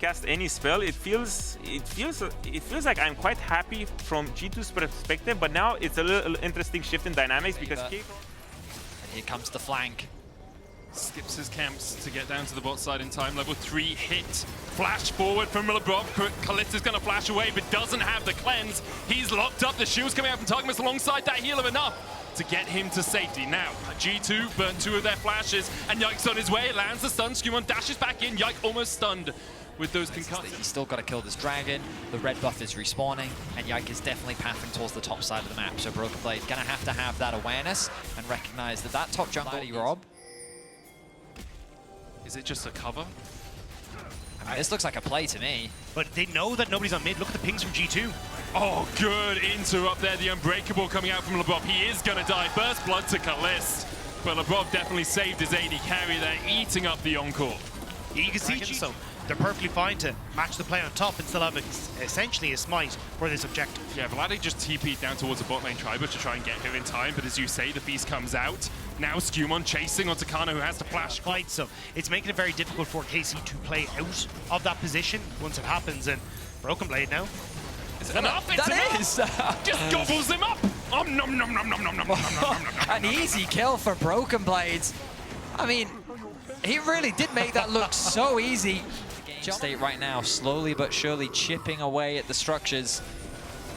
cast any spell, it feels like I'm quite happy from G2's perspective, but now it's a little interesting shift in dynamics because and here comes the flank. Skips his camps to get down to the bot side in time. Level 3 hit. Flash forward from Labrov. Caliste is going to flash away, but doesn't have the cleanse. He's locked up. The shield's coming out from Targamas alongside that healer enough to get him to safety. Now, G2 burnt 2 of their flashes, and Yike's on his way. Lands the stun. SkewMond dashes back in. Yike almost stunned with those concussions. He's still got to kill this dragon. The red buff is respawning, and Yike is definitely pathing towards the top side of the map. So Broken Blade going to have that awareness and recognize that top jungle, Rob. Is it just a cover? I mean, this looks like a play to me. But they know that nobody's on mid. Look at the pings from G2. Oh, good interrupt there. The Unbreakable coming out from Labrov. He is going to die. First blood to Caliste. But Labrov definitely saved his AD carry there, eating up the Encore. You can see so they're perfectly fine to match the play on top and still have essentially a smite for this objective. Yeah, Vladi just TP'd down towards the bot lane Triber to try and get her in time, but as you say, the feast comes out. Now SkewMond chasing onto Canna, who has to flash. Fight, so it's making it very difficult for KC to play out of that position once it happens, and Broken Blade now. Is it enough? It's enough! Just gobbles him up! Nom nom nom nom nom nom nom nom. An easy kill for Broken Blades. I mean, he really did make that look so easy. State right now, slowly but surely chipping away at the structures.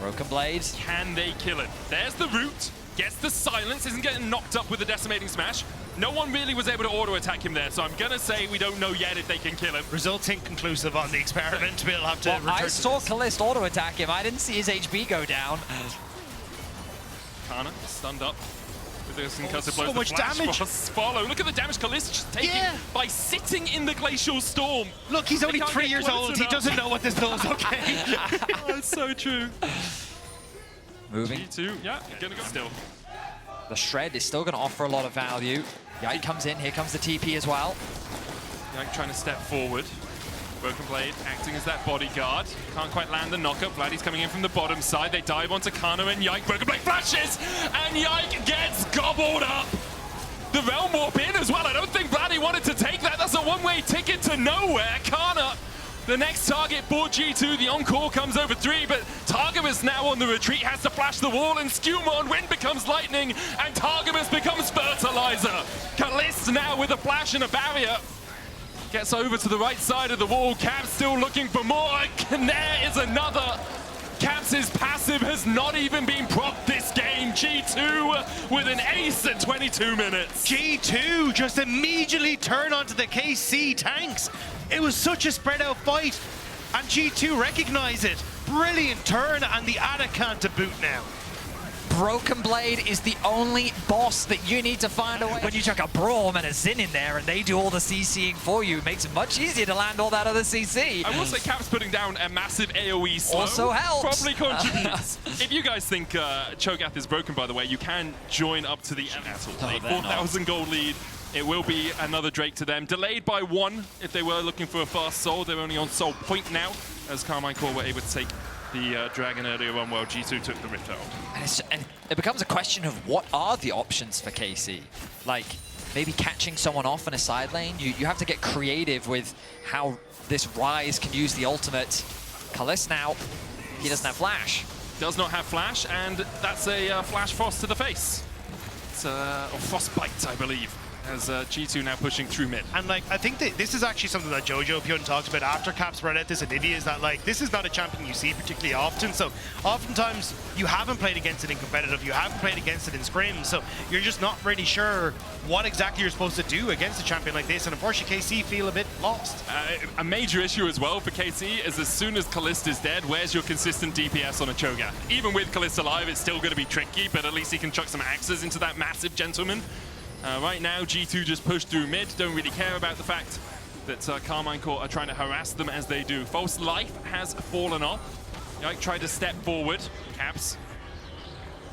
Broken Blades. Can they kill it? There's the root. Gets the silence. Isn't getting knocked up with the decimating smash. No one really was able to auto-attack him there, so I'm going to say we don't know yet if they can kill him. Results inconclusive on the experiment. We'll have to return I saw Caliste auto-attack him. I didn't see his HP go down. Canna stunned up. With the concussive blows. So much damage. Follow. Look at the damage Caliste just taking by sitting in the glacial storm. Look, he's only 3 years old. He doesn't know what this does, okay? Oh, it's so true. Moving. G2, yeah, gonna go still. The Shred is still going to offer a lot of value. Yike comes in. Here comes the TP as well. Yike trying to step forward. Broken Blade acting as that bodyguard. Can't quite land the knockup. Vladi's coming in from the bottom side. They dive onto Canna and Yike. Broken Blade flashes, and Yike gets gobbled up. The Realm Warp in as well. I don't think Vladi wanted to take that. That's a one-way ticket to nowhere. Canna, the next target for G2. The Encore comes over 3, but Targamas now on the retreat, has to flash the wall, and SkewMond, wind becomes lightning, and Targamas becomes fertilizer. Caliste now with a flash and a barrier. Gets over to the right side of the wall. Caps still looking for more. Canna is another. Caps' passive has not even been procced this game. G2 with an ace at 22 minutes. G2 just immediately turn onto the KC tanks. It was such a spread out fight, and G2 recognize it. Brilliant turn, and the Adakan to boot now. Broken Blade is the only boss that you need to find a way. When you chuck a Braum and a Xin in there and they do all the CCing for you, it makes it much easier to land all that other CC. I will say Caps putting down a massive AoE slow also helps. Probably contributes. If you guys think Cho'Gath is broken, by the way, you can join up to the 4,000 gold lead. It will be another Drake to them. Delayed by 1 if they were looking for a fast soul. They're only on soul point now, as Karmine Corp were able to take the Dragon earlier on while G2 took the Rift out. And it becomes a question of what are the options for KC? Like, maybe catching someone off in a side lane? You have to get creative with how this Ryze can use the ultimate. Caliste now, he doesn't have flash. Does not have flash, and that's a flash frost to the face. It's a frostbite, I believe, as G2 now pushing through mid. And like, I think that this is actually something that Jojo Pyun talks about after Caps brought out this Anivia, is that like, this is not a champion you see particularly often, so oftentimes you haven't played against it in competitive, you haven't played against it in scrim, so you're just not really sure what exactly you're supposed to do against a champion like this, and unfortunately KC feel a bit lost. A major issue as well for KC is as soon as Caliste is dead, where's your consistent DPS on a Cho'Gath? Even with Caliste alive, it's still going to be tricky, but at least he can chuck some axes into that massive gentleman. Right now, G2 just pushed through mid, don't really care about the fact that Karmine Corp are trying to harass them as they do. False life has fallen off. Yike tried to step forward. Caps,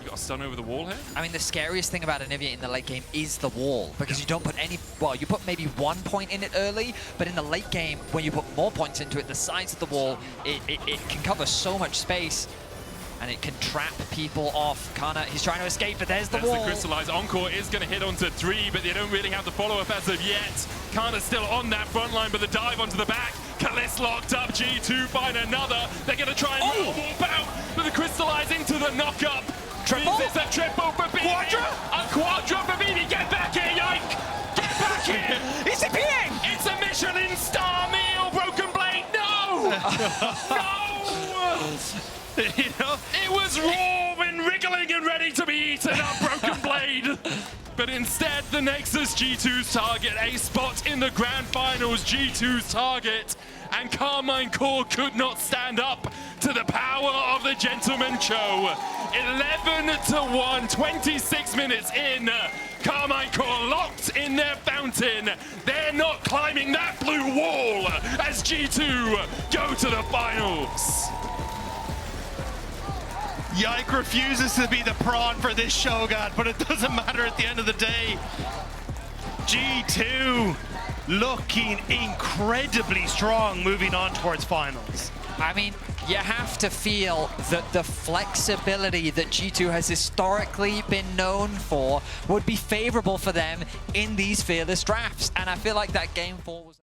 you got a stun over the wall here? I mean, the scariest thing about Anivia in the late game is the wall, because you don't put any, well, you put maybe 1 point in it early, but in the late game, when you put more points into it, the sides of the wall, it can cover so much space. And it can trap people off. Canna, he's trying to escape, but there's the wall. The crystallize. Encore is going to hit onto 3, but they don't really have the follow-up as of yet. Canna's still on that front line, but the dive onto the back. Caliste locked up, G2 find another. They're going to try and warp out, but the crystallizing to the knock-up. Triple? It's a triple for Vedius. Quadra? A quadra for Vedius. Get back here, Yike! Get back here! He's appearing! It's a Michelin star meal, Broken Blade. No! No! You know? It was raw and wriggling and ready to be eaten up, Broken Blade. But instead, the Nexus G2's target, a spot in the grand finals, G2's target. And Karmine Corp could not stand up to the power of the Gentleman Cho. 11-1, 26 minutes in. Karmine Corp locked in their fountain. They're not climbing that blue wall as G2 go to the finals. Yike refuses to be the prawn for this Cho'Gath, but it doesn't matter at the end of the day. G2 looking incredibly strong moving on towards finals. I mean, you have to feel that the flexibility that G2 has historically been known for would be favorable for them in these fearless drafts. And I feel like that game 4 was...